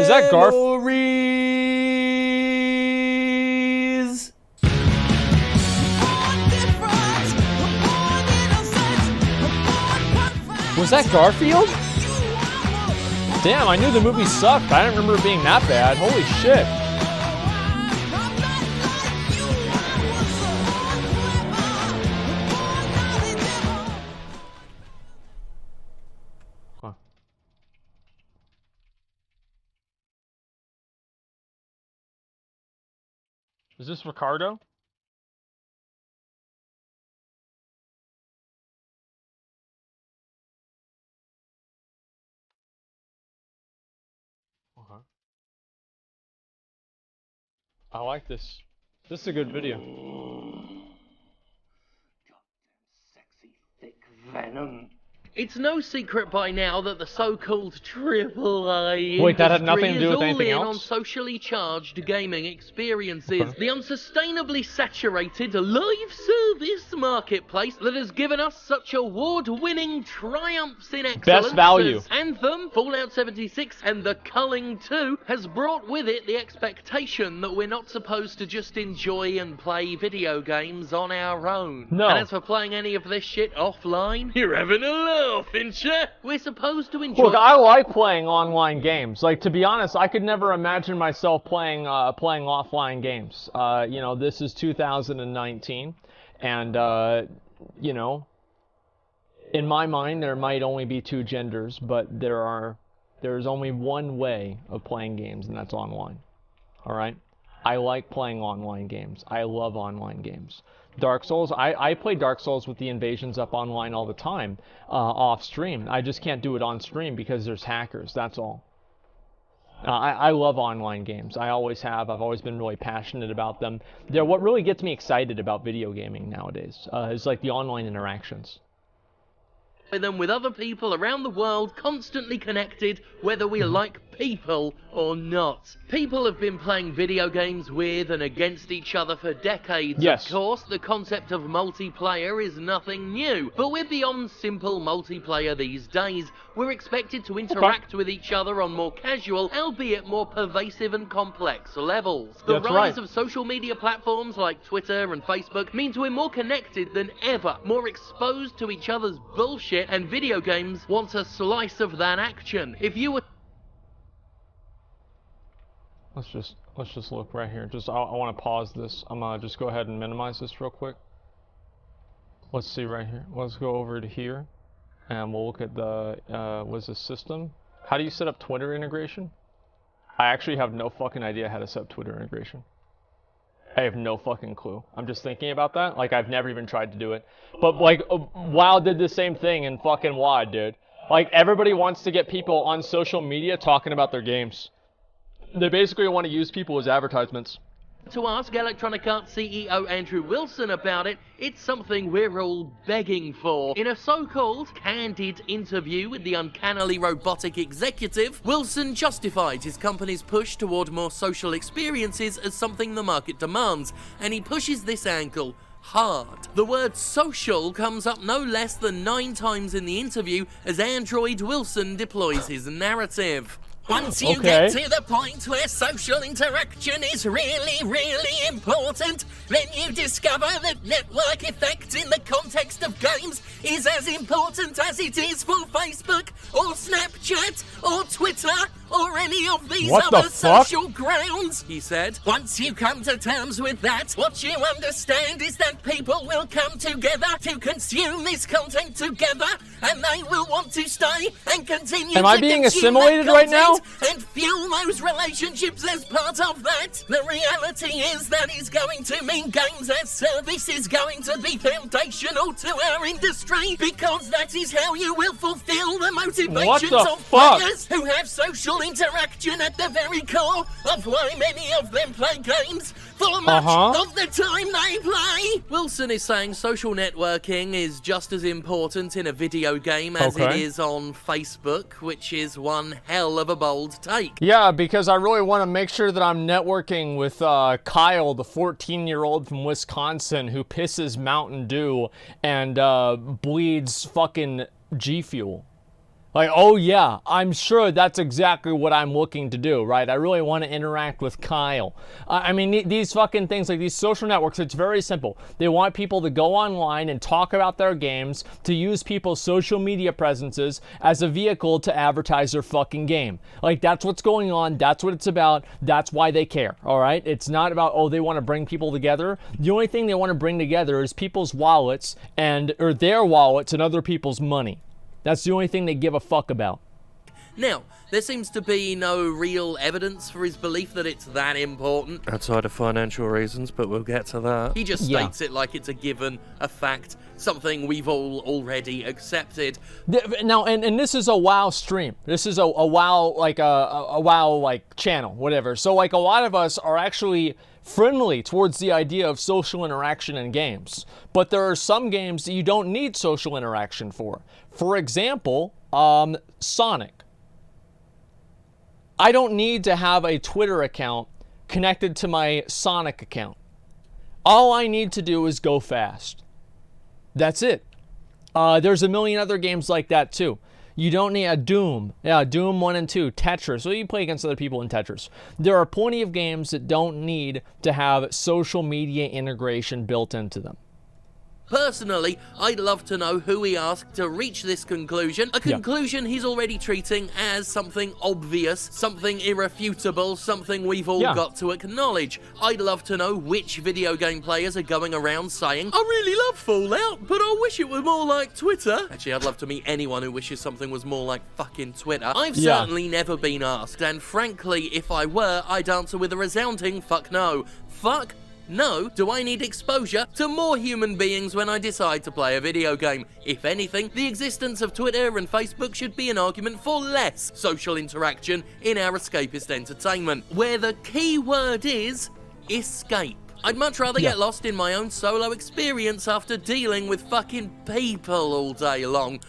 Is that Garf? Memories. Was that Garfield? Damn, I knew the movie sucked, but I didn't remember it being that bad. Holy shit. Huh. Is this Ricardo? Okay. I like this. This is a good video. Sexy, thick venom. It's no secret by now that the so-called AAA Wait, that had industry nothing to do is with all anything in on else? socially charged gaming experiences. Okay. The unsustainably saturated live service marketplace that has given us such award-winning triumphs in excellence Best value. as Anthem, Fallout 76, and The Culling 2 has brought with it the expectation that we're not supposed to just enjoy and play video games on our own. No. And as for playing any of this shit offline, you're having a laugh, Fincher. We're supposed to enjoy... Look, I like playing online games. Like, to be honest, I could never imagine myself playing offline games. You know, this is 2019, and you know, in my mind, there might only be two genders, but there's only one way of playing games, and that's online. All right? I like playing online games. I love online games. Dark Souls, I play Dark Souls with the invasions up online all the time, off stream. I just can't do it on stream because there's hackers, that's all. I love online games. I always have. I've always been really passionate about them. What really gets me excited about video gaming nowadays is like the online interactions. them with other people around the world, constantly connected, whether we like people or not. People have been playing video games with and against each other for decades. Yes. Of course, the concept of multiplayer is nothing new, but we're beyond simple multiplayer these days. We're expected to interact with each other on more casual, albeit more pervasive and complex levels. The That's rise right. of social media platforms like Twitter and Facebook means we're more connected than ever, more exposed to each other's bullshit, and video games want a slice of that action. If you were Let's just look right here. I want to pause this. I'm gonna just go ahead and minimize this real quick. Let's see right here. Let's go over to here, and we'll look at the what's the system? How do you set up Twitter integration? I actually have no fucking idea how to set up Twitter integration. I have no fucking clue. I'm just thinking about that. Like, I've never even tried to do it. But like, WoW did the same thing in fucking WoD, dude. Like, everybody wants to get people on social media talking about their games. They basically want to use people as advertisements. to ask Electronic Arts CEO Andrew Wilson about it, it's something we're all begging for. In a so-called candid interview with the uncannily robotic executive, Wilson justified his company's push toward more social experiences as something the market demands, and he pushes this angle hard. The word social comes up no less than 9 times in the interview as Android Wilson deploys his narrative. Once you get to the point where social interaction is really, really important, then you discover that network effect in the context of games is as important as it is for Facebook, or Snapchat, or Twitter, or any of these other social grounds, he said. Once you come to terms with that, what you understand is that people will come together to consume this content together, and they will want to stay and continue Am I being assimilated right now? And fuel those relationships as part of that. The reality is that it's going to mean games as service is going to be foundational to our industry, because that is how you will fulfill the motivations of players who have social interaction at the very core of why many of them play games for much of the time they play. Wilson is saying social networking is just as important in a video game as it is on Facebook, which is one hell of a bold take. Yeah, because I really want to make sure that I'm networking with Kyle, the 14-year-old from Wisconsin who pisses Mountain Dew and bleeds fucking G Fuel. Like, oh yeah, I'm sure that's exactly what I'm looking to do, right? I really want to interact with Kyle. I mean, these fucking things, like these social networks, it's very simple. They want people to go online and talk about their games, to use people's social media presences as a vehicle to advertise their fucking game. Like, that's what's going on. That's what it's about. That's why they care, all right? It's not about, oh, they want to bring people together. The only thing they want to bring together is people's wallets or their wallets and other people's money. That's the only thing they give a fuck about. Now, there seems to be no real evidence for his belief that it's that important. Outside of financial reasons, but we'll get to that. He just states it like it's a given, a fact, something we've all already accepted. Now, and this is a WoW stream. This is a WoW, like a WoW, like, channel, whatever. So, like, a lot of us are actually friendly towards the idea of social interaction in games. But there are some games that you don't need social interaction for. For example, Sonic. I don't need to have a Twitter account connected to my Sonic account. All I need to do is go fast. That's it. There's a million other games like that too. You don't need a Doom. Yeah, Doom 1 and 2, Tetris. So you play against other people in Tetris. There are plenty of games that don't need to have social media integration built into them. Personally, I'd love to know who he asked to reach this conclusion, a conclusion he's already treating as something obvious, something irrefutable, something we've all got to acknowledge. I'd love to know which video game players are going around saying, I really love Fallout, but I wish it were more like Twitter. Actually, I'd love to meet anyone who wishes something was more like fucking Twitter. I've certainly never been asked, and frankly, if I were, I'd answer with a resounding fuck no. Fuck no, do I need exposure to more human beings when I decide to play a video game? If anything, the existence of Twitter and Facebook should be an argument for less social interaction in our escapist entertainment, where the key word is escape. I'd much rather get lost in my own solo experience after dealing with fucking people all day long.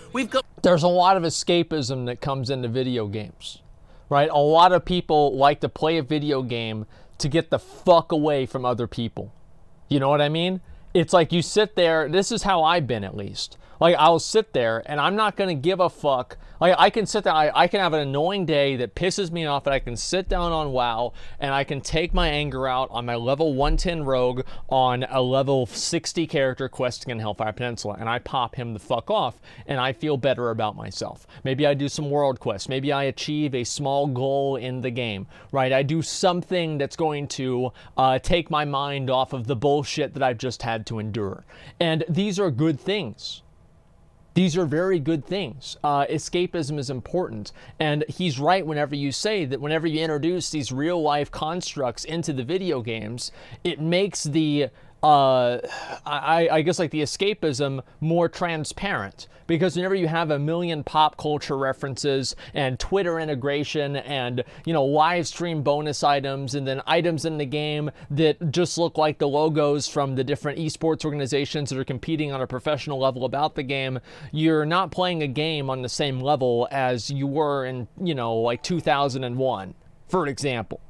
There's a lot of escapism that comes into video games, right? A lot of people like to play a video game to get the fuck away from other people. You know what I mean? It's like you sit there, this is how I've been at least. Like, I'll sit there and I'm not gonna give a fuck. Like, I can sit there, I can have an annoying day that pisses me off, and I can sit down on WoW and I can take my anger out on my level 110 rogue on a level 60 character questing in Hellfire Peninsula, and I pop him the fuck off and I feel better about myself. Maybe I do some world quests, maybe I achieve a small goal in the game, right? I do something that's going to take my mind off of the bullshit that I've just had to endure. And these are good things. These are very good things. Escapism is important. And he's right whenever you say that whenever you introduce these real life constructs into the video games, it makes the, I guess like the escapism more transparent. Because whenever you have a million pop culture references and Twitter integration and, you know, live stream bonus items and then items in the game that just look like the logos from the different esports organizations that are competing on a professional level about the game, you're not playing a game on the same level as you were in, you know, like 2001, for example.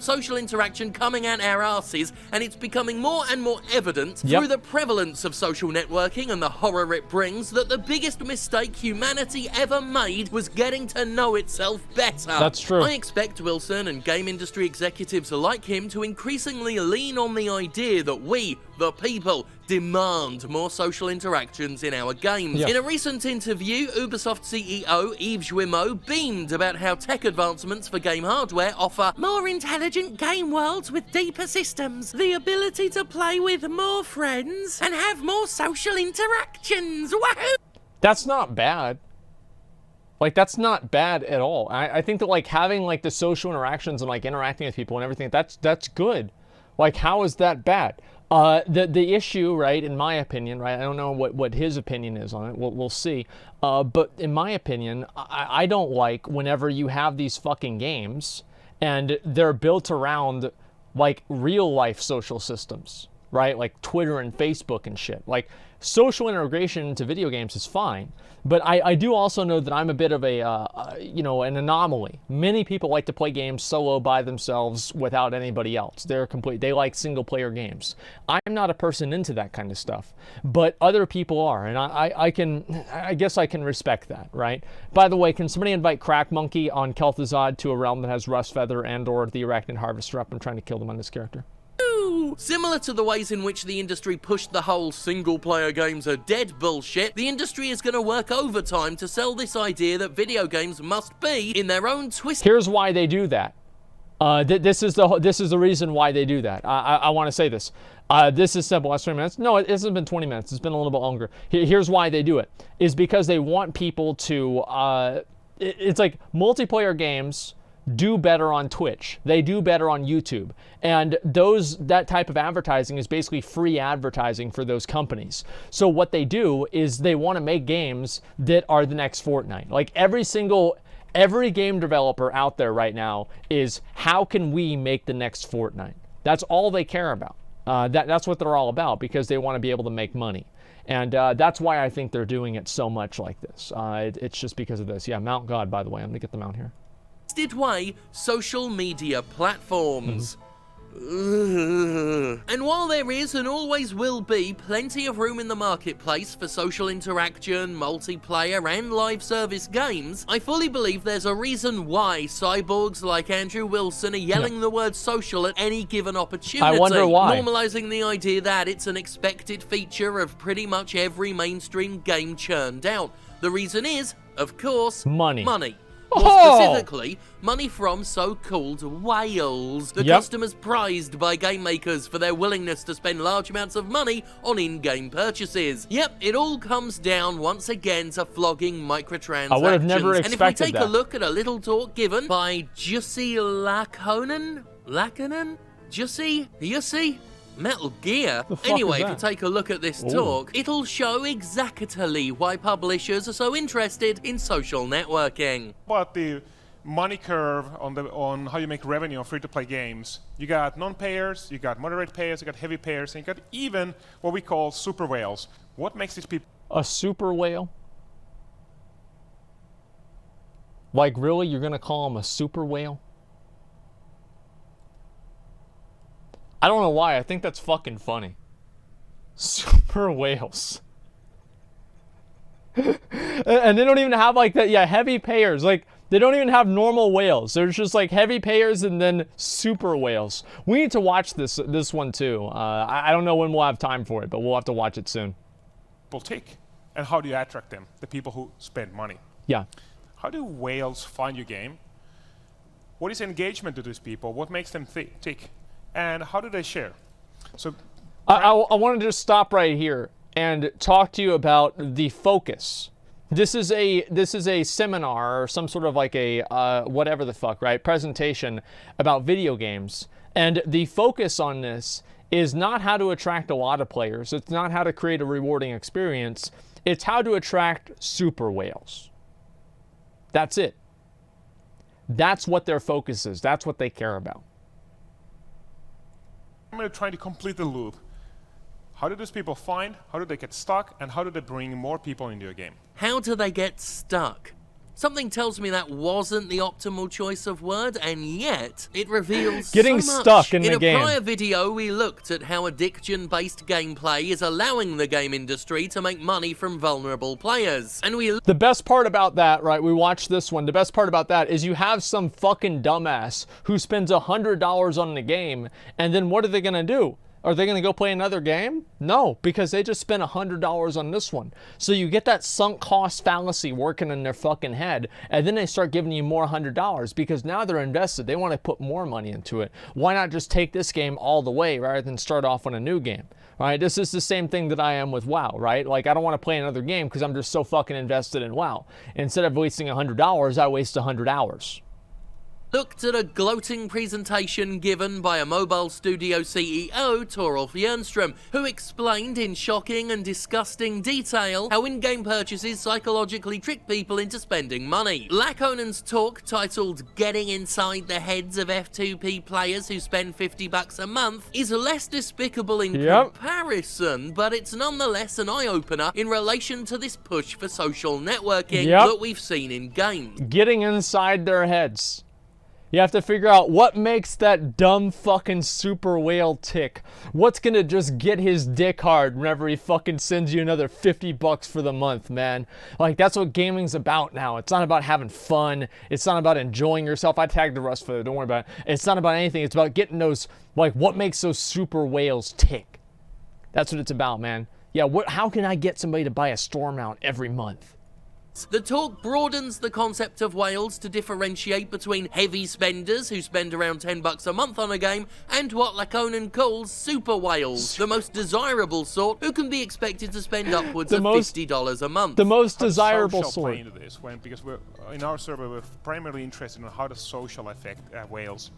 Social interaction coming at our asses, and it's becoming more and more evident through the prevalence of social networking and the horror it brings that the biggest mistake humanity ever made was getting to know itself better. That's true. I expect Wilson and game industry executives like him to increasingly lean on the idea that we, the people, demand more social interactions in our games. In a recent interview, Ubisoft CEO Yves Guillemot beamed about how tech advancements for game hardware offer more intelligent game worlds with deeper systems, the ability to play with more friends, and have more social interactions. Wahoo! That's not bad. Like, that's not bad at all. I think that, like, having, like, the social interactions and, like, interacting with people and everything, that's good. Like, how is that bad? The issue, right, in my opinion, right, I don't know what his opinion is on it, we'll see, but in my opinion, I don't like whenever you have these fucking games and they're built around, like, real life social systems, right, like Twitter and Facebook and shit. Like, social integration into video games is fine. But I do also know that I'm a bit of a, an anomaly. Many people like to play games solo by themselves without anybody else. They like single player games. I'm not a person into that kind of stuff, but other people are, and I guess I can respect that, right? By the way, can somebody invite Crack Monkey on Kel'Thuzad to a realm that has Rust Feather and or the Arachnid Harvester up? I'm trying to kill them on this character. Similar to the ways in which the industry pushed the whole single-player games are dead bullshit, the industry is going to work overtime to sell this idea that video games must be in their own twist. Here's why they do that. This is the reason why they do that. I want to say this. This is simple. Last 20 minutes? No, it hasn't been 20 minutes. It's been a little bit longer. Here's why they do it. Is because they want people to... it's like multiplayer games do better on Twitch. They do better on YouTube. And that type of advertising is basically free advertising for those companies. So what they do is they want to make games that are the next Fortnite. Like every game developer out there right now is, how can we make the next Fortnite? That's all they care about. That's what they're all about, because they want to be able to make money. And that's why I think they're doing it so much like this. It's just because of this. Yeah, Mount God, by the way. I'm going to get the mount here. Way social media platforms. And while there is and always will be plenty of room in the marketplace for social interaction, multiplayer and live service games, I fully believe there's a reason why cyborgs like Andrew Wilson are yelling the word social at any given opportunity. I wonder why. Normalizing the idea that it's an expected feature of pretty much every mainstream game churned out. The reason is, of course, money. More specifically, money from so-called whales, the customers prized by game makers for their willingness to spend large amounts of money on in-game purchases. Yep, it all comes down once again to flogging microtransactions. I would have never expected that. And if we take a look at a little talk given by Jussi Lakonen? Jussi? Metal Gear? Anyway, if you take a look at this talk, it'll show exactly why publishers are so interested in social networking. About the money curve on how you make revenue on free-to-play games, you got non-payers, you got moderate payers, you got heavy payers, and you got even what we call super whales. What makes these people... A super whale? Like, really? You're going to call them a super whale? I don't know why. I think that's fucking funny. Super whales. And they don't even have like that. Yeah, heavy payers. Like, they don't even have normal whales. There's just like heavy payers and then super whales. We need to watch this one too. I don't know when we'll have time for it, but we'll have to watch it soon. People tick. And how do you attract them? The people who spend money. Yeah. How do whales find your game? What is engagement to these people? What makes them tick? And how do they share? So, I wanted to just stop right here and talk to you about the focus. This is a seminar or some sort of like a whatever the fuck, right? Presentation about video games, and the focus on this is not how to attract a lot of players. It's not how to create a rewarding experience. It's how to attract super whales. That's it. That's what their focus is. That's what they care about. I'm going to try to complete the loop. How do those people find, how do they get stuck, and how do they bring more people into a game? How do they get stuck? Something tells me that wasn't the optimal choice of word, and yet it reveals getting so much. Stuck in the game. In a prior video, we looked at how addiction-based gameplay is allowing the game industry to make money from vulnerable players. And the best part about that, right, we watched this one, the best part about that is you have some fucking dumbass who spends $100 on the game, and then what are they gonna do? Are they going to go play another game? No, because they just spent $100 on this one. So you get that sunk cost fallacy working in their fucking head, and then they start giving you more $100 because now they're invested. They want to put more money into it. Why not just take this game all the way rather than start off on a new game? Right? This is the same thing that I am with WoW, right? Like, I don't want to play another game because I'm just so fucking invested in WoW. Instead of wasting $100, I waste 100 hours. looked at a gloating presentation given by a mobile studio CEO, Torolf Jernström, who explained in shocking and disgusting detail how in-game purchases psychologically trick people into spending money. Lakonen's talk, titled Getting Inside the Heads of F2P Players Who Spend $50 a Month, is less despicable in comparison, but it's nonetheless an eye-opener in relation to this push for social networking that we've seen in games. Getting inside their heads. You have to figure out what makes that dumb fucking super whale tick. What's gonna just get his dick hard whenever he fucking sends you another $50 for the month, man. Like, that's what gaming's about now. It's not about having fun. It's not about enjoying yourself. I tagged the rust for it, don't worry about it. It's not about anything. It's about getting those, like, what makes those super whales tick. That's what it's about, man. Yeah, how can I get somebody to buy a storm mount every month? The talk broadens the concept of whales to differentiate between heavy spenders who spend around $10 a month on a game and what Lakonen calls super whales, the most desirable sort who can be expected to spend upwards of $50 a month. The most desirable social sort. play into this because in our server we're primarily interested in how does social affect whales.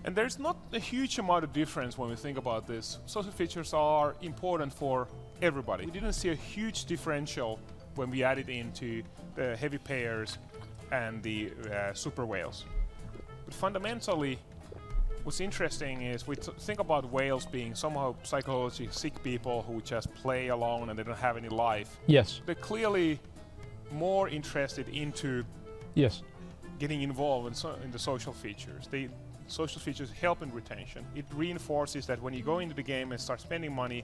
And there's not a huge amount of difference when we think about this. Social features are important for everybody. We didn't see a huge differential when we added into the heavy payers and the super whales. But fundamentally, what's interesting is we think about whales being somehow psychologically sick people who just play alone and they don't have any life. Yes. They're clearly more interested into getting involved in the social features. Social features help in retention. It reinforces that when you go into the game and start spending money,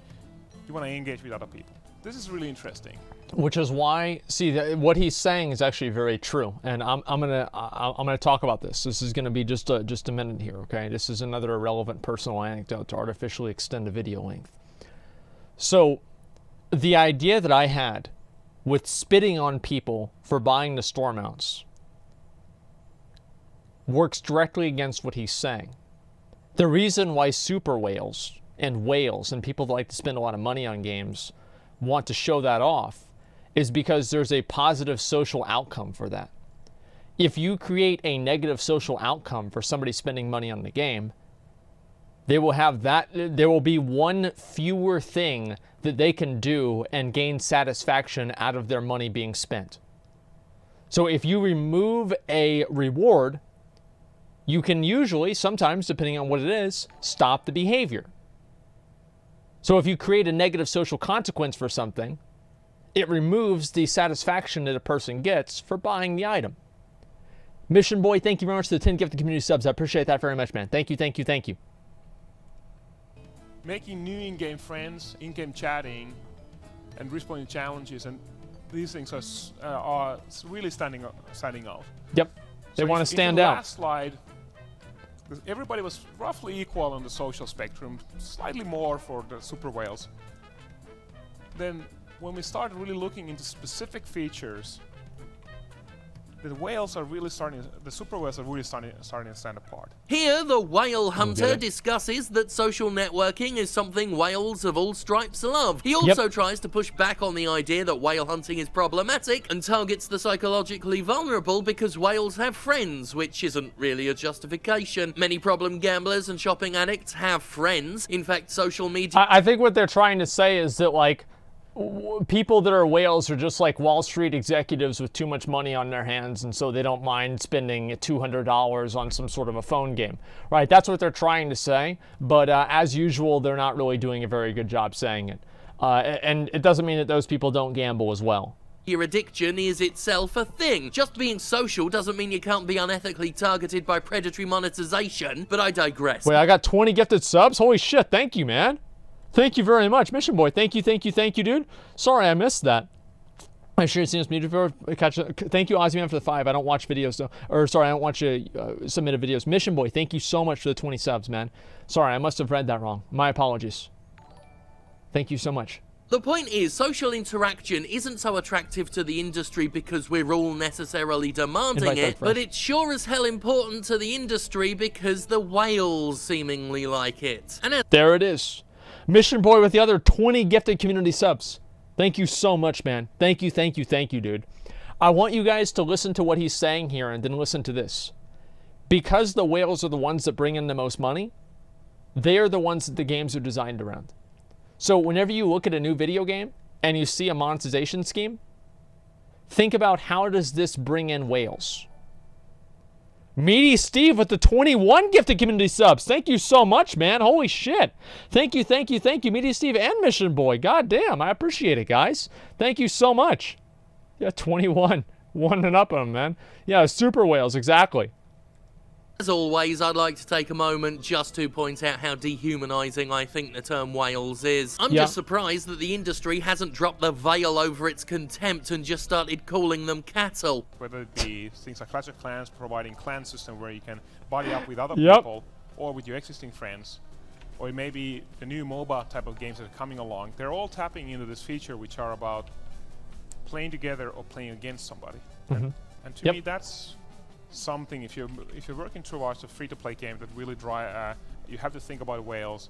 you want to engage with other people. This is really interesting. Which is why, see, what he's saying is actually very true, and I'm gonna talk about this. This is gonna be just a minute here, okay? This is another irrelevant personal anecdote to artificially extend the video length. So, the idea that I had with spitting on people for buying the store mounts works directly against what he's saying. The reason why super whales and people that like to spend a lot of money on games want to show that off is because there's a positive social outcome for that. If you create a negative social outcome for somebody spending money on the game, they will have that, there will be one fewer thing that they can do and gain satisfaction out of their money being spent. So if you remove a reward, you can usually, sometimes depending on what it is, stop the behavior. So if you create a negative social consequence for something, it removes the satisfaction that a person gets for buying the item. Mission Boy, thank you very much for the 10 gifted community subs. I appreciate that very much, man. Thank you, thank you, thank you. Making new in-game friends, in-game chatting, and responding to challenges, and these things are really standing out. Yep, they want to stand out. Last slide, everybody was roughly equal on the social spectrum, slightly more for the super whales. Then, when we started really looking into specific features, the super whales are really starting to stand apart. Here, the whale hunter discusses that social networking is something whales of all stripes love. He also tries to push back on the idea that whale hunting is problematic and targets the psychologically vulnerable because whales have friends, which isn't really a justification. Many problem gamblers and shopping addicts have friends. In fact, social media... I think what they're trying to say is that, like, people that are whales are just like Wall Street executives with too much money on their hands, and so they don't mind spending $200 on some sort of a phone game, right? That's what they're trying to say, but as usual, they're not really doing a very good job saying it. And it doesn't mean that those people don't gamble as well. Your addiction is itself a thing. Just being social doesn't mean you can't be unethically targeted by predatory monetization, but I digress. Wait, I got 20 gifted subs? Holy shit, thank you, man. Thank you very much, Mission Boy. Thank you, dude. Sorry, I missed that. I sure it seems muted for thank you, Ozzyman, for the 5. I don't watch videos, though. Or, sorry, I don't watch submitted videos. Mission Boy, thank you so much for the 20 subs, man. Sorry, I must have read that wrong. My apologies. Thank you so much. The point is, social interaction isn't so attractive to the industry because we're all necessarily demanding it, but it's sure as hell important to the industry because the whales seemingly like it. And there it is. Mission Boy with the other 20 gifted community subs. Thank you so much, man. Thank you, dude. I want you guys to listen to what he's saying here and then listen to this. because the whales are the ones that bring in the most money, they are the ones that the games are designed around. So whenever you look at a new video game and you see a monetization scheme, think about how does this bring in whales? Meaty Steve with the 21 gifted community subs. Thank you so much, man. Holy shit. Thank you, Meaty Steve and Mission Boy. God damn, I appreciate it, guys. Thank you so much. Yeah, 21. One and up on them, man. Yeah, super whales, exactly. As always, I'd like to take a moment just to point out how dehumanizing I think the term whales is. I'm just surprised that the industry hasn't dropped the veil over its contempt and just started calling them cattle. Whether it be things like Clash of Clans providing clan system where you can buddy up with other people or with your existing friends, or it may be the new MOBA type of games that are coming along, they're all tapping into this feature which are about playing together or playing against somebody. And to me that's something, if you're working towards a free-to-play game that really you have to think about whales.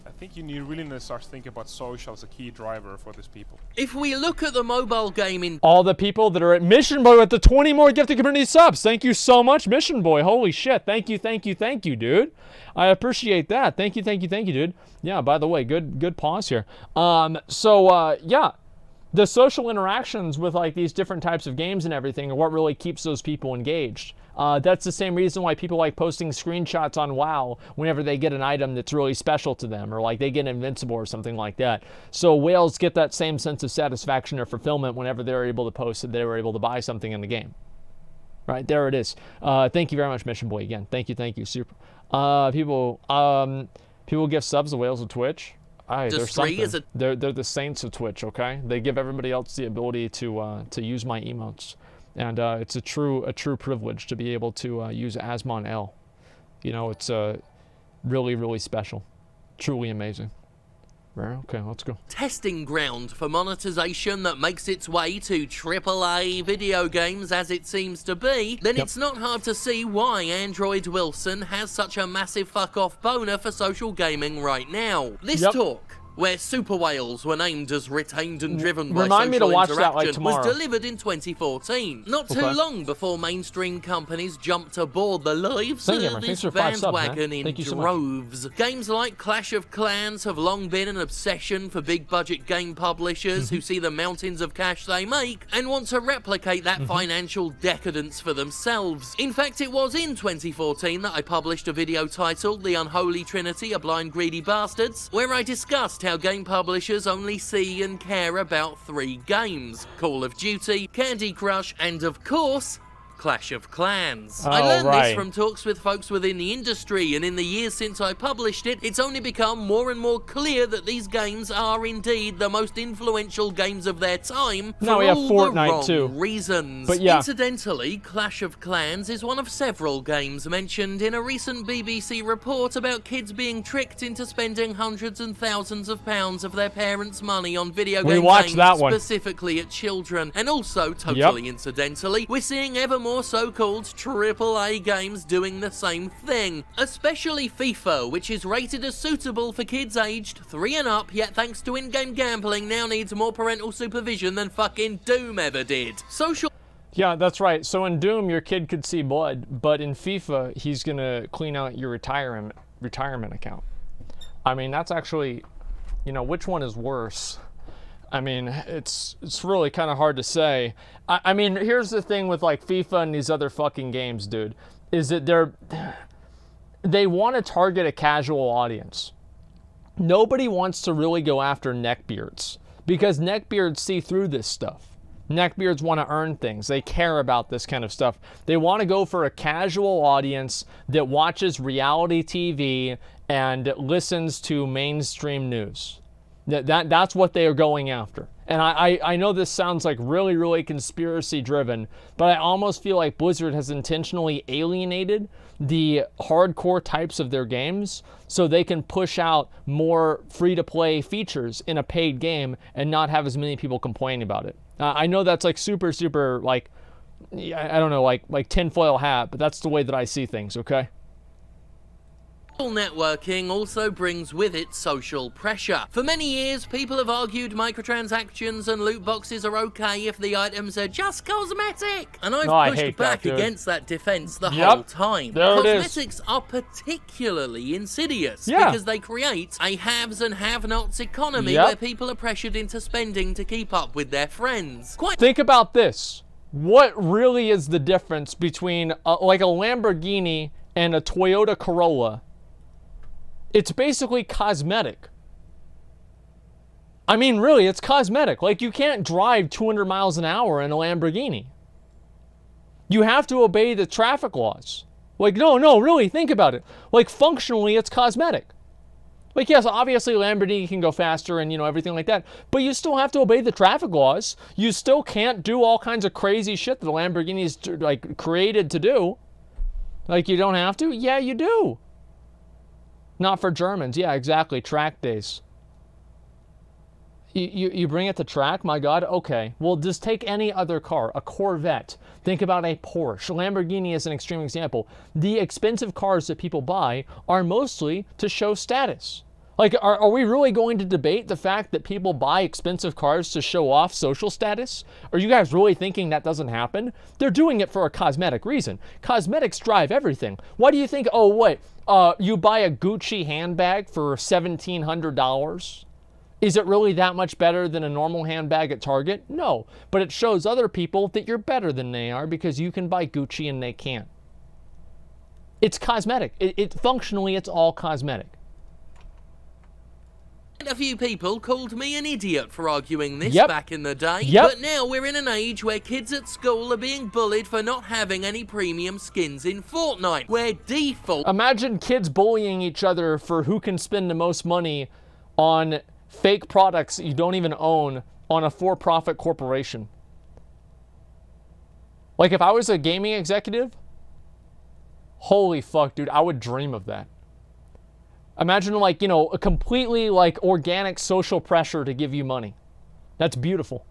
I think you really need to start thinking about social as a key driver for these people. If we look at the mobile game in... All the people that are at Mission Boy with the 20 more gifted community subs. Thank you so much, Mission Boy. Holy shit. Thank you, dude. I appreciate that. Thank you, dude. Yeah, by the way, good pause here. Yeah. The social interactions with like these different types of games and everything are what really keeps those people engaged. That's the same reason why people like posting screenshots on WoW whenever they get an item that's really special to them, or like they get invincible or something like that. So whales get that same sense of satisfaction or fulfillment whenever they're able to post that they were able to buy something in the game. Right, there it is. Thank you very much, Mission Boy, again. Thank you, super. People give subs to whales of Twitch. They're something. They're the saints of Twitch, okay? They give everybody else the ability to use my emotes. And it's a true privilege to be able to use Asmongold. You know, it's really, really special. Truly amazing. Right, okay, let's go. Testing ground for monetization that makes its way to AAA video games as it seems to be, then it's not hard to see why Android Wilson has such a massive fuck-off boner for social gaming right now. This talk, where super whales were named as retained and driven by social interaction, was delivered in 2014. Not too long before mainstream companies jumped aboard the live service bandwagon in droves. Games like Clash of Clans have long been an obsession for big budget game publishers who see the mountains of cash they make and want to replicate that financial decadence for themselves. In fact, it was in 2014 that I published a video titled The Unholy Trinity of Blind Greedy Bastards, where I discussed how game publishers only see and care about 3 games: Call of Duty, Candy Crush, and of course, Clash of Clans. I learned this from talks with folks within the industry, and in the years since I published it, it's only become more and more clear that these games are indeed the most influential games of their time for all the wrong reasons. But incidentally, Clash of Clans is one of several games mentioned in a recent BBC report about kids being tricked into spending hundreds and thousands of pounds of their parents' money on video games aimed specifically at children. And also, totally incidentally, we're seeing ever more so-called AAA games doing the same thing, especially FIFA, which is rated as suitable for kids aged 3 and up, yet thanks to in-game gambling now needs more parental supervision than fucking Doom ever did. Yeah, that's right. So in Doom, your kid could see blood, but in FIFA, he's gonna clean out your retirement account. I mean, that's actually, you know, which one is worse? I mean, it's really kind of hard to say. I mean, here's the thing with like FIFA and these other fucking games, dude, is that they want to target a casual audience. Nobody wants to really go after neckbeards because neckbeards see through this stuff. Neckbeards want to earn things. They care about this kind of stuff. They want to go for a casual audience that watches reality TV and listens to mainstream news. That's what they are going after. And I know this sounds like really, really conspiracy driven, but I almost feel like Blizzard has intentionally alienated the hardcore types of their games so they can push out more free-to-play features in a paid game and not have as many people complaining about it. I know that's like super, like, I don't know, like tinfoil hat, but that's the way that I see things, okay? Networking also brings with it social pressure. For many years, people have argued microtransactions and loot boxes are okay if the items are just cosmetic. And I've pushed back against that defense the whole time. Cosmetics are particularly insidious because they create a haves and have-nots economy where people are pressured into spending to keep up with their friends. Think about this. What really is the difference between like a Lamborghini and a Toyota Corolla? It's basically cosmetic. I mean, really, it's cosmetic. Like, you can't drive 200 miles an hour in a Lamborghini. You have to obey the traffic laws. Like, no, really, think about it. Like, functionally, it's cosmetic. Like, yes, obviously Lamborghini can go faster and, you know, everything like that, but you still have to obey the traffic laws. You still can't do all kinds of crazy shit that the Lamborghini is, like, created to do. Like, you don't have to? Yeah, you do. Not for Germans. Yeah, exactly. Track days. You bring it to track? My God. Okay. Well, just take any other car. A Corvette. Think about a Porsche. Lamborghini is an extreme example. The expensive cars that people buy are mostly to show status. Like, are we really going to debate the fact that people buy expensive cars to show off social status? Are you guys really thinking that doesn't happen? They're doing it for a cosmetic reason. Cosmetics drive everything. Why do you think, oh, wait, you buy a Gucci handbag for $1,700? Is it really that much better than a normal handbag at Target? No, but it shows other people that you're better than they are because you can buy Gucci and they can't. It's cosmetic. Functionally, it's all cosmetic. A few people called me an idiot for arguing this back in the day, but now we're in an age where kids at school are being bullied for not having any premium skins in Fortnite, where default... Imagine kids bullying each other for who can spend the most money on fake products you don't even own on a for-profit corporation. Like, if I was a gaming executive, holy fuck, dude, I would dream of that. Imagine, like, you know, a completely, like, organic social pressure to give you money. That's beautiful.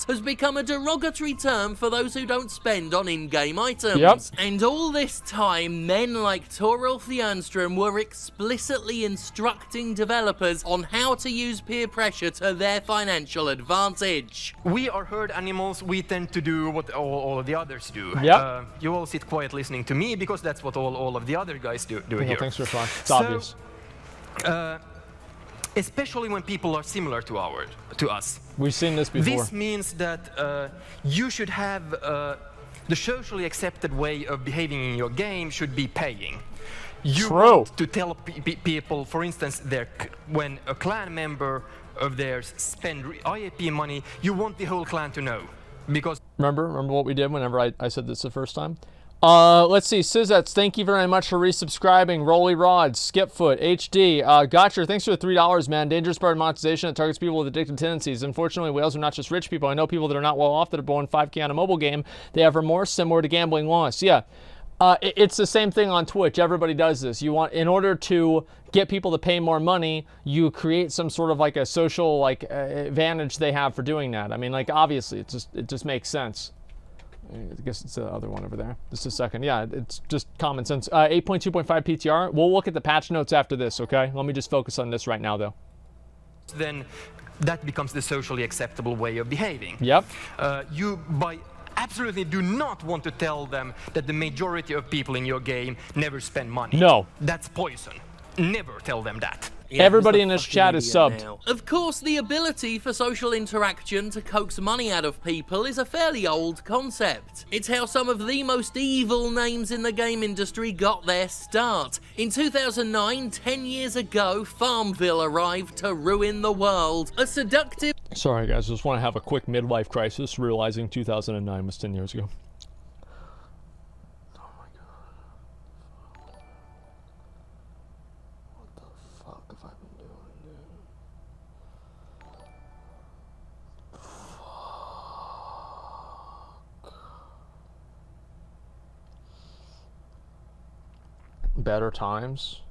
Has become a derogatory term for those who don't spend on in-game items. And all this time, men like Toralf Janstrom were explicitly instructing developers on how to use peer pressure to their financial advantage. We are herd animals. We tend to do what all of the others do. You all sit quiet listening to me because that's what all of the other guys do here. Thanks for fun. It's obvious. Especially when people are similar to us. We've seen this before. This means that you should have the socially accepted way of behaving in your game should be paying. You want to tell people, for instance, when a clan member of theirs spend IAP money, you want the whole clan to know. Because remember what we did whenever I said this the first time? Let's see, Sizets, thank you very much for resubscribing. Rolly Rods, Skipfoot, HD, Gotcher, thanks for the $3, man. Dangerous part of monetization that targets people with addictive tendencies. Unfortunately, whales are not just rich people. I know people that are not well off that are blowing 5K on a mobile game. They have remorse similar to gambling loss. Yeah, it's the same thing on Twitch. Everybody does this. You want, in order to get people to pay more money, you create some sort of like a social like advantage they have for doing that. I mean, like, obviously, it just makes sense. I guess it's the other one over there. Just a second. Yeah, it's just common sense. 8.2.5 PTR. We'll look at the patch notes after this, okay? Let me just focus on this right now, though. Then that becomes the socially acceptable way of behaving. Yep. You absolutely do not want to tell them that the majority of people in your game never spend money. No. That's poison. Never tell them that. Yeah, everybody in this chat is subbed. Now. Of course, the ability for social interaction to coax money out of people is a fairly old concept. It's how some of the most evil names in the game industry got their start. In 2009, 10 years ago, Farmville arrived to ruin the world. A seductive... Sorry guys, just want to have a quick midlife crisis, realizing 2009 was 10 years ago. Better times.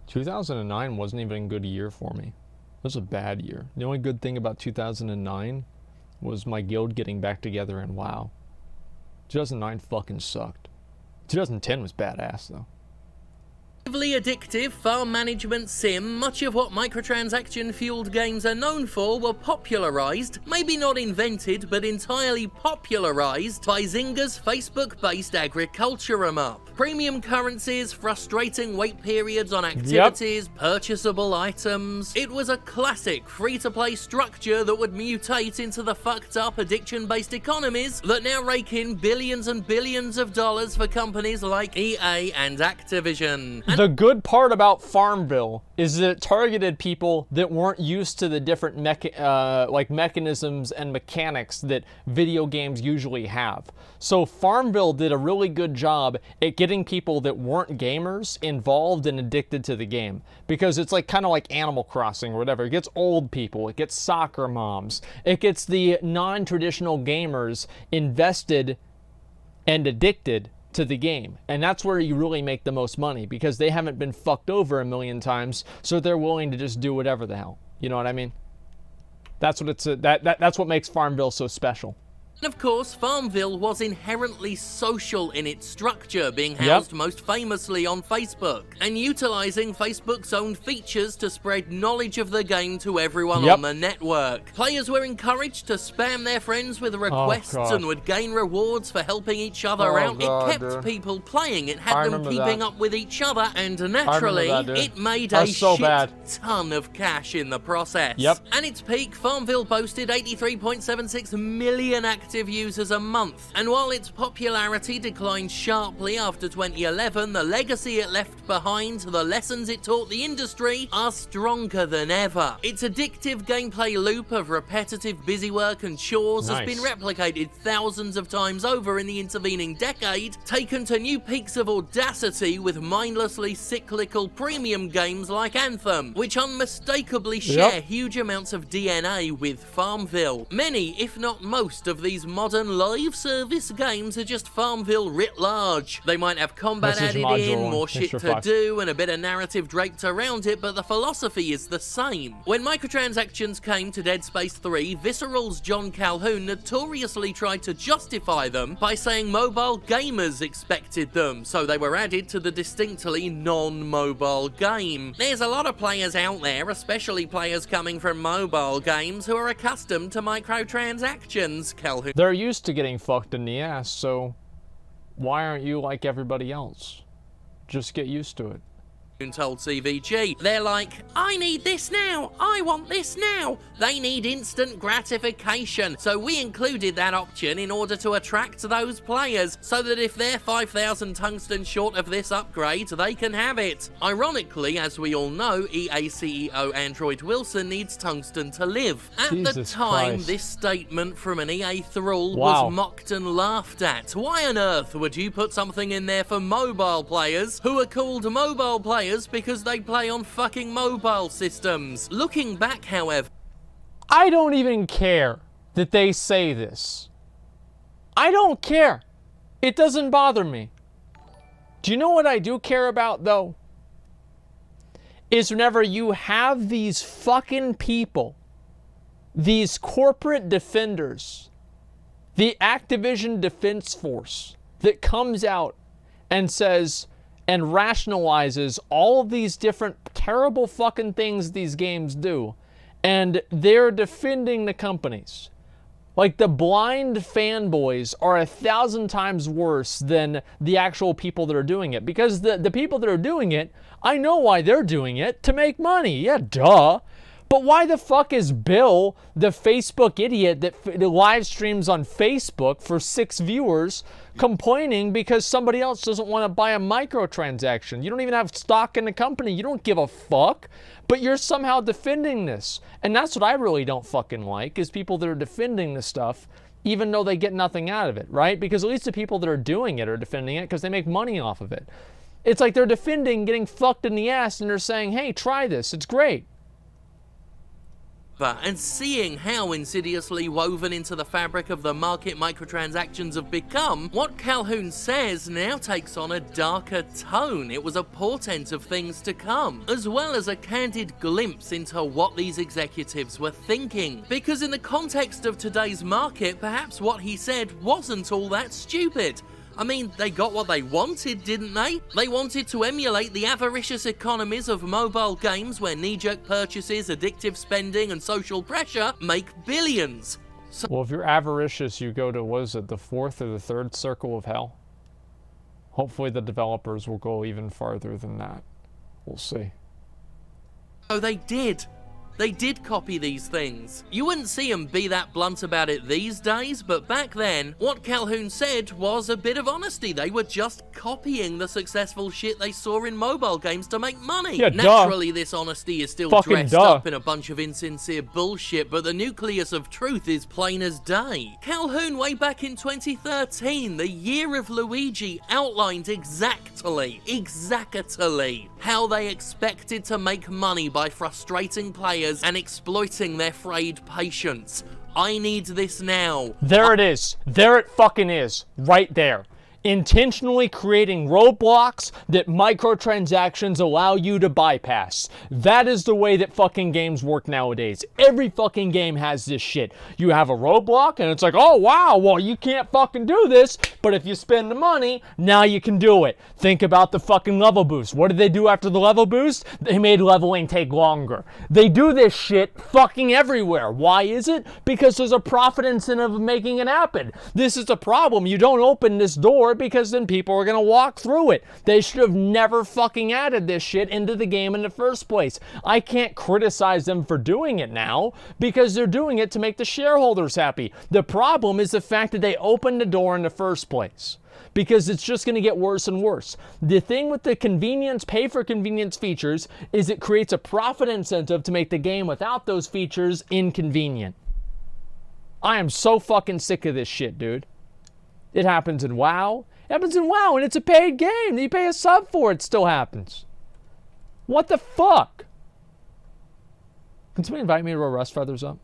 2009 wasn't even a good year for me. It was a bad year. The only good thing about 2009 was my guild getting back together, and wow. 2009 fucking sucked. 2010 was badass though. Addictive farm management sim, much of what microtransaction-fueled games are known for were popularized, maybe not invented, but entirely popularized by Zynga's Facebook-based agriculture em-up. Premium currencies, frustrating wait periods on activities, purchasable items. It was a classic free-to-play structure that would mutate into the fucked-up addiction-based economies that now rake in billions and billions of dollars for companies like EA and Activision. The good part about Farmville is that it targeted people that weren't used to the different mechanisms and mechanics that video games usually have. So Farmville did a really good job at getting people that weren't gamers involved and addicted to the game, because it's like kind of like Animal Crossing or whatever. It gets old people, it gets soccer moms, it gets the non-traditional gamers invested and addicted to the game. And that's where you really make the most money, because they haven't been fucked over a million times, so they're willing to just do whatever the hell. You know what I mean? That's what that's what makes Farmville so special. And of course, Farmville was inherently social in its structure, being housed most famously on Facebook, and utilizing Facebook's own features to spread knowledge of the game to everyone on the network. Players were encouraged to spam their friends with requests and would gain rewards for helping each other out. It kept people playing, it had them keeping up with each other, and naturally, it made a shit ton of cash in the process. At its peak, Farmville boasted 83.76 million active users a month, and while its popularity declined sharply after 2011, the legacy it left behind, the lessons it taught the industry, are stronger than ever. Its addictive gameplay loop of repetitive busywork and chores has been replicated thousands of times over in the intervening decade, taken to new peaks of audacity with mindlessly cyclical premium games like Anthem, which unmistakably share huge amounts of DNA with Farmville. Many, if not most, of these modern live service games are just Farmville writ large. They might have combat added in, more shit to do, and a bit of narrative draped around it, but the philosophy is the same. When microtransactions came to Dead Space 3, Visceral's John Calhoun notoriously tried to justify them by saying mobile gamers expected them, so they were added to the distinctly non-mobile game. There's a lot of players out there, especially players coming from mobile games, who are accustomed to microtransactions, Calhoun. They're used to getting fucked in the ass, so why aren't you like everybody else? Just get used to it. Told CVG. They're like, I need this now, I want this now. They need instant gratification, so we included that option in order to attract those players, so that if they're 5,000 tungsten short of this upgrade, they can have it. Ironically, as we all know, EA CEO Android Wilson needs tungsten to live. At the time, this statement from an EA thrall was mocked and laughed at. Why on earth would you put something in there for mobile players, who are called mobile players because they play on fucking mobile systems? Looking back, however, I don't even care that they say this. I don't care. It doesn't bother me. Do you know what I do care about, though? Is whenever you have these fucking people, these corporate defenders, the Activision Defense Force, that comes out and says and rationalizes all of these different terrible fucking things these games do, and they're defending the companies. Like, the blind fanboys are 1,000 times worse than the actual people that are doing it, because the people that are doing it, I know why they're doing it, to make money. Yeah, duh. But why the fuck is Bill, the Facebook idiot that live streams on Facebook for 6 viewers, complaining because somebody else doesn't want to buy a microtransaction? You don't even have stock in the company. You don't give a fuck. But you're somehow defending this. And that's what I really don't fucking like, is people that are defending this stuff, even though they get nothing out of it, right? Because at least the people that are doing it are defending it because they make money off of it. It's like they're defending getting fucked in the ass, and they're saying, hey, try this. It's great. And seeing how insidiously woven into the fabric of the market microtransactions have become, what Calhoun says now takes on a darker tone. It was a portent of things to come, as well as a candid glimpse into what these executives were thinking. Because in the context of today's market, perhaps what he said wasn't all that stupid. I mean, they got what they wanted, didn't they? They wanted to emulate the avaricious economies of mobile games where knee-jerk purchases, addictive spending, and social pressure make billions. So Well, if you're avaricious, you go to, what is it, the fourth or the third circle of hell? Hopefully the developers will go even farther than that. We'll see. Oh, they did. They did copy these things. You wouldn't see them be that blunt about it these days, but back then, what Calhoun said was a bit of honesty. They were just copying the successful shit they saw in mobile games to make money. Yeah, Naturally, this honesty is still Fucking dressed duh. up in a bunch of insincere bullshit, but the nucleus of truth is plain as day. Calhoun, way back in 2013, the year of Luigi, outlined exactly how they expected to make money by frustrating players and exploiting their frayed patience. I need this now. There it is. There it fucking is. Right there. Intentionally creating roadblocks that microtransactions allow you to bypass. That is the way that fucking games work nowadays. Every fucking game has this shit. You have a roadblock and it's like, oh wow, well you can't fucking do this, but if you spend the money, now you can do it. Think about the fucking level boost. What did they do after the level boost? They made leveling take longer. They do this shit fucking everywhere. Why is it? Because there's a profit incentive of making it happen. This is a problem. You don't open this door because then people are going to walk through it. They should have never fucking added this shit into the game in the first place. I can't criticize them for doing it now because they're doing it to make the shareholders happy. The problem is the fact that they opened the door in the first place, because it's just going to get worse and worse. The thing with the convenience, pay for convenience features is it creates a profit incentive to make the game without those features inconvenient. I am so fucking sick of this shit, dude. It happens in WoW. It happens in WoW, and it's a paid game. You pay a sub for it, still happens. What the fuck? Can somebody invite me to roll Rust Feathers up?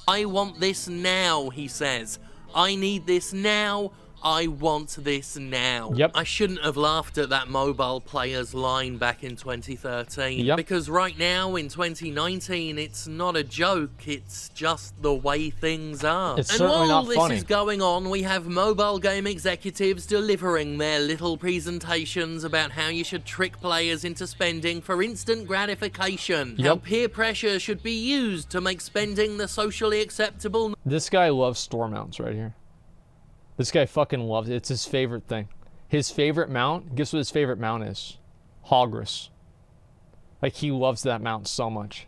I want this now, he says. I need this now. I want this now. Yep. I shouldn't have laughed at that mobile player's line back in 2013. Yep. Because right now in 2019, it's not a joke. It's just the way things are. It's and certainly while not all this funny. is going on, we have mobile game executives delivering their little presentations about how you should trick players into spending for instant gratification. How Yep. peer pressure should be used to make spending the socially acceptable. This guy loves store mounts right here. This guy fucking loves it. It's his favorite thing. His favorite mount, guess what his favorite mount is? Hogrus. Like, he loves that mount so much.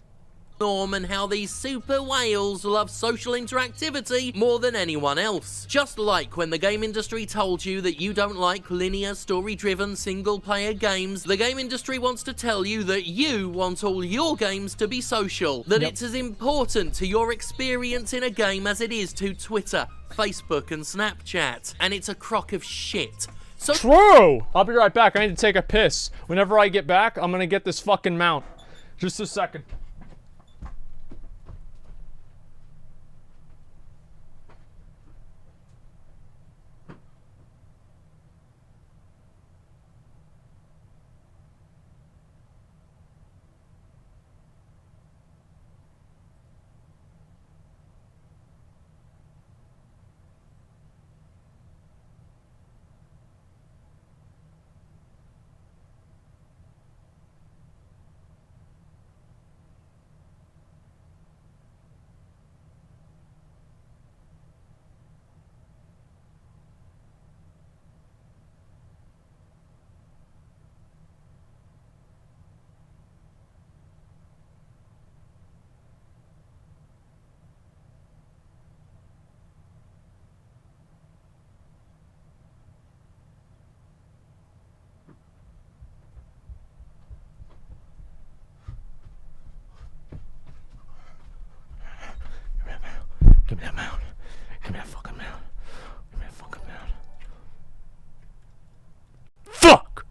Norm, and how these super whales love social interactivity more than anyone else. Just like when the game industry told you that you don't like linear, story-driven, single-player games, the game industry wants to tell you that you want all your games to be social. That Yep. it's as important to your experience in a game as it is to Twitter, Facebook, and Snapchat. And it's a crock of shit. So True! I'll be right back. I need to take a piss. Whenever I get back, I'm gonna get this fucking mount. Just a second. Give me that mount. Give me that fucking mount. Give me that fucking mount. Fuck!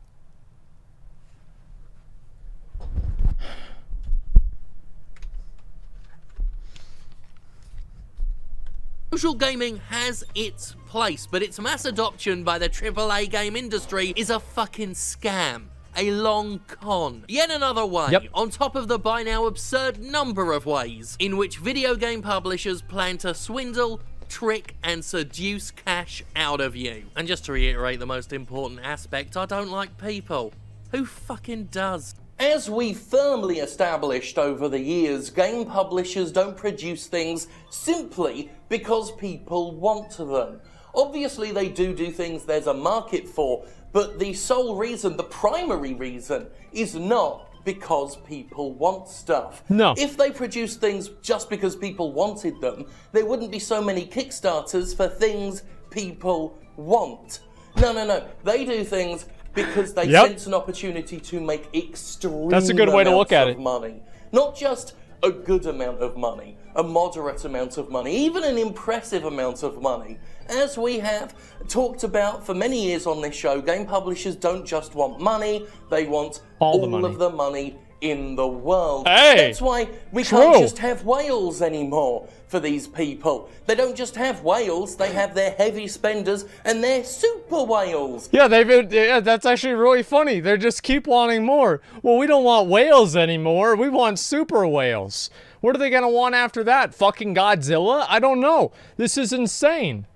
social gaming has its place, but its mass adoption by the AAA game industry is a fucking scam. A long con. Yet another way, Yep. on top of the by now absurd number of ways in which video game publishers plan to swindle, trick and seduce cash out of you. And just to reiterate the most important aspect, I don't like people. Who fucking does? As we firmly established over the years, game publishers don't produce things simply because people want them. Obviously they do things there's a market for, but the sole reason, the primary reason, is not because people want stuff. No. If they produced things just because people wanted them, there wouldn't be so many Kickstarters for things people want. No. They do things because they sense an opportunity to make extreme That's a good way to look at it. money. Not just a good amount of money, a moderate amount of money, even an impressive amount of money. As we have talked about for many years on this show, game publishers don't just want money, they want all of the money in the world. Hey, that's why we can't just have whales anymore for these people. They don't just have whales, they have their heavy spenders and their super whales. Yeah, that's actually really funny. They just keep wanting more. Well, we don't want whales anymore. We want super whales. What are they gonna want after that? Fucking Godzilla? I don't know. This is insane.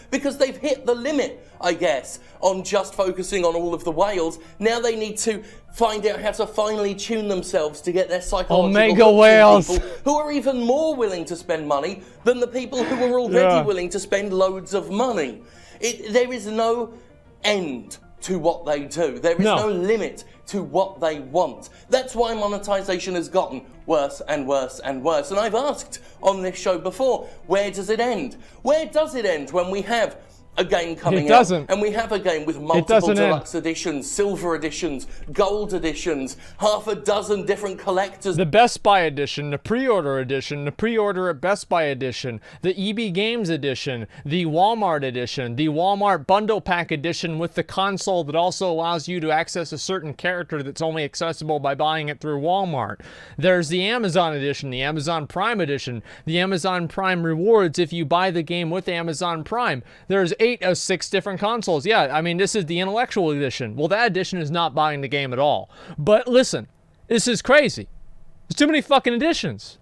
Because they've hit the limit, I guess, on just focusing on all of the whales. Now they need to find out how to finally tune themselves to get their psychological Omega whales, people who are even more willing to spend money than the people who are already willing to spend loads of money. There is no end to what they do. There is no limit to what they want. That's why monetization has gotten worse and worse and worse. And I've asked on this show before, where does it end? Where does it end when we have a game coming out and we have a game with multiple deluxe editions, silver editions, gold editions, half a dozen different collectors? The Best Buy edition, the pre-order edition, the pre-order at Best Buy edition, the EB Games edition, the Walmart edition, the Walmart bundle pack edition with the console that also allows you to access a certain character that's only accessible by buying it through Walmart. There's the Amazon edition, the Amazon Prime edition, the Amazon Prime rewards if you buy the game with Amazon Prime. There's 8 of 6 different consoles. Yeah, I mean, this is the intellectual edition. Well, that edition is not buying the game at all. But listen, this is crazy. There's too many fucking editions.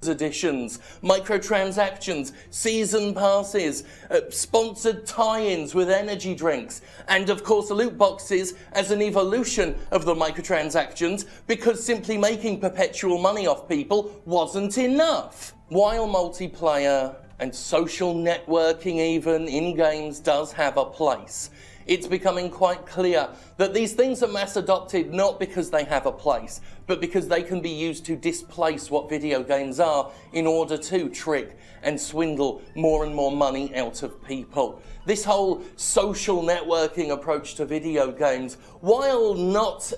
Editions, microtransactions, season passes, sponsored tie-ins with energy drinks, and of course loot boxes as an evolution of the microtransactions, because simply making perpetual money off people wasn't enough. While multiplayer and social networking even in games does have a place, it's becoming quite clear that these things are mass adopted not because they have a place, but because they can be used to displace what video games are in order to trick and swindle more and more money out of people. This whole social networking approach to video games, while not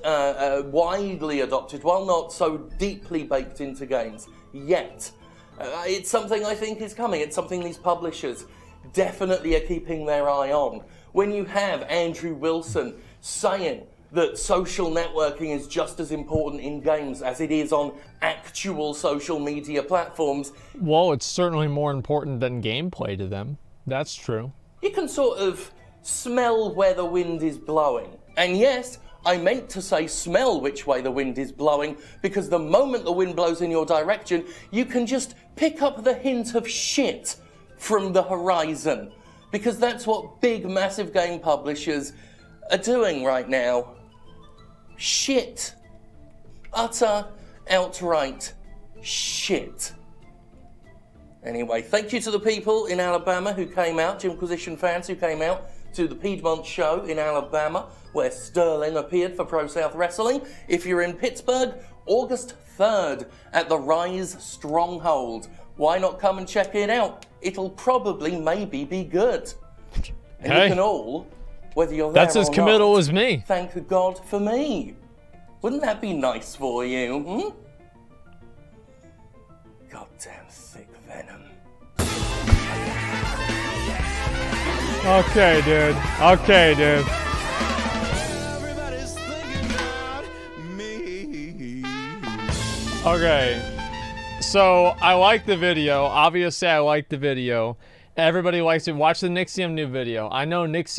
widely adopted, while not so deeply baked into games yet, it's something I think is coming. It's something these publishers definitely are keeping their eye on. When you have Andrew Wilson saying that social networking is just as important in games as it is on actual social media platforms. Well, it's certainly more important than gameplay to them. That's true. You can sort of smell where the wind is blowing. And yes, I meant to say smell which way the wind is blowing, because the moment the wind blows in your direction, you can just pick up the hint of shit from the horizon. Because that's what big, massive game publishers are doing right now. Shit. Utter, outright shit. Anyway, thank you to the people in Alabama who came out, Jimquisition fans who came out to the Piedmont show in Alabama, where Sterling appeared for Pro South Wrestling. If you're in Pittsburgh, August 3rd at the Rise Stronghold. Why not come and check it out? It'll probably maybe be good. And you can all, whether you're there that's as committal as me. Thank God for me. Wouldn't that be nice for you? Goddamn thick venom. Okay, dude. Okay, dude. Okay. So, I like the video. Obviously, I like the video. Everybody likes it. Watch the Nixium new video. I know Nixium